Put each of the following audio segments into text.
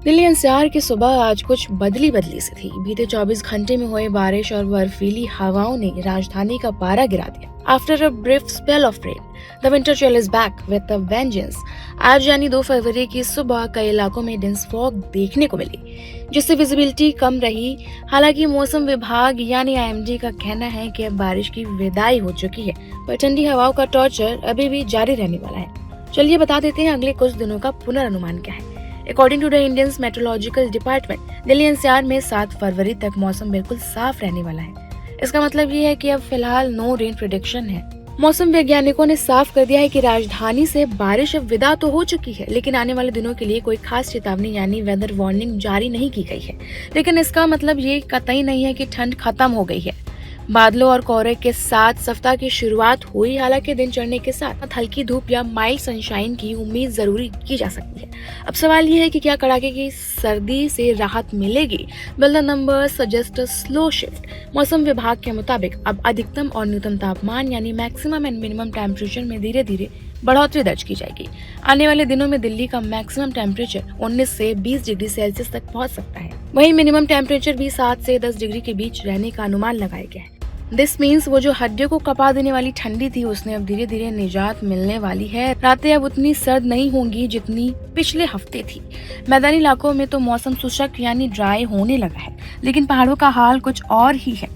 Delhi NCR की सुबह आज कुछ बदली बदली सी थी। बीते 24 घंटे में हुए बारिश और बर्फीली हवाओं ने राजधानी का पारा गिरा दिया। After a brief spell of rain, the winter chill is back with a vengeance. आज यानी 2 फरवरी की सुबह कई इलाकों में डेंस फॉग देखने को मिली, जिससे विजिबिलिटी कम रही। हालांकि मौसम विभाग यानी आईएमडी का कहना है कि अब बारिश की विदाई हो चुकी है, पर ठंडी हवाओं का टॉर्चर अभी भी जारी रहने वाला है। चलिए बता देते हैं अगले कुछ दिनों का पुनर्नुमान क्या है। According to the Indian meteorological department, Delhi NCR में 7 फरवरी तक मौसम बिल्कुल साफ रहने वाला है। इसका मतलब ये है कि अब फिलहाल नो रेन प्रेडिक्शन है। मौसम वैज्ञानिकों ने साफ कर दिया है कि राजधानी से बारिश अब विदा तो हो चुकी है, लेकिन आने वाले दिनों के लिए कोई खास चेतावनी यानी वेदर वार्निंग जारी नहीं की गई है। लेकिन इसका मतलब ये कतई नहीं है कि ठंड खत्म हो गई है। बादलों और कोहरे के साथ सप्ताह की शुरुआत हुई। हालांकि दिन चढ़ने के साथ हल्की धूप या माइल्ड सनशाइन की उम्मीद जरूरी की जा सकती है। अब सवाल ये है कि क्या कड़ाके की सर्दी से राहत मिलेगी? Well, the numbers suggest a slow shift. मौसम विभाग के मुताबिक अब अधिकतम और न्यूनतम तापमान यानी मैक्सिमम एंड मिनिमम टेम्परेचर में धीरे धीरे बढ़ोतरी दर्ज की जाएगी। आने वाले दिनों में दिल्ली का मैक्सिमम टेम्परेचर 19 से 20 डिग्री सेल्सियस तक पहुंच सकता है। वहीं मिनिमम टेम्परेचर भी 7 से 10 डिग्री के बीच रहने का अनुमान लगाया गया है। दिस मीन्स वो जो हड्डियों को कपा देने वाली ठंडी थी, उसने अब धीरे धीरे निजात मिलने वाली है। रातें अब उतनी सर्द नहीं होंगी जितनी पिछले हफ्ते थी। मैदानी इलाकों में तो मौसम शुष्क यानी ड्राई होने लगा है, लेकिन पहाड़ों का हाल कुछ और ही है।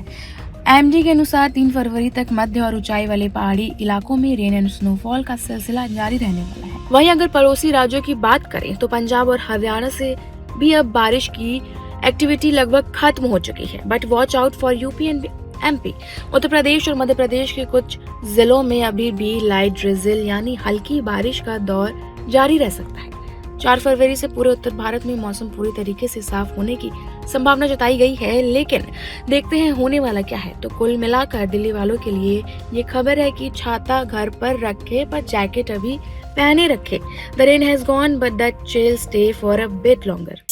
आईएमडी के अनुसार 3 फरवरी तक मध्य और ऊंचाई वाले पहाड़ी इलाकों में रेन एंड स्नोफॉल का सिलसिला जारी रहने वाला है। वहीं अगर पड़ोसी राज्यों की बात करें तो पंजाब और हरियाणा से भी अब बारिश की एक्टिविटी लगभग खत्म हो चुकी है। But watch out for UP and MP. Uttar Pradesh और मध्य प्रदेश के कुछ जिलों में अभी भी लाइट ड्रिजल यानी हल्की बारिश का दौर जारी रह सकता है। 4 फरवरी से पूरे उत्तर भारत में मौसम पूरी तरीके से साफ होने की संभावना जताई गई है, लेकिन देखते हैं होने वाला क्या है। तो कुल मिलाकर दिल्ली वालों के लिए ये खबर है कि छाता घर पर रखे पर जैकेट अभी पहने रखे। The rain has gone but the chill stay for a bit longer.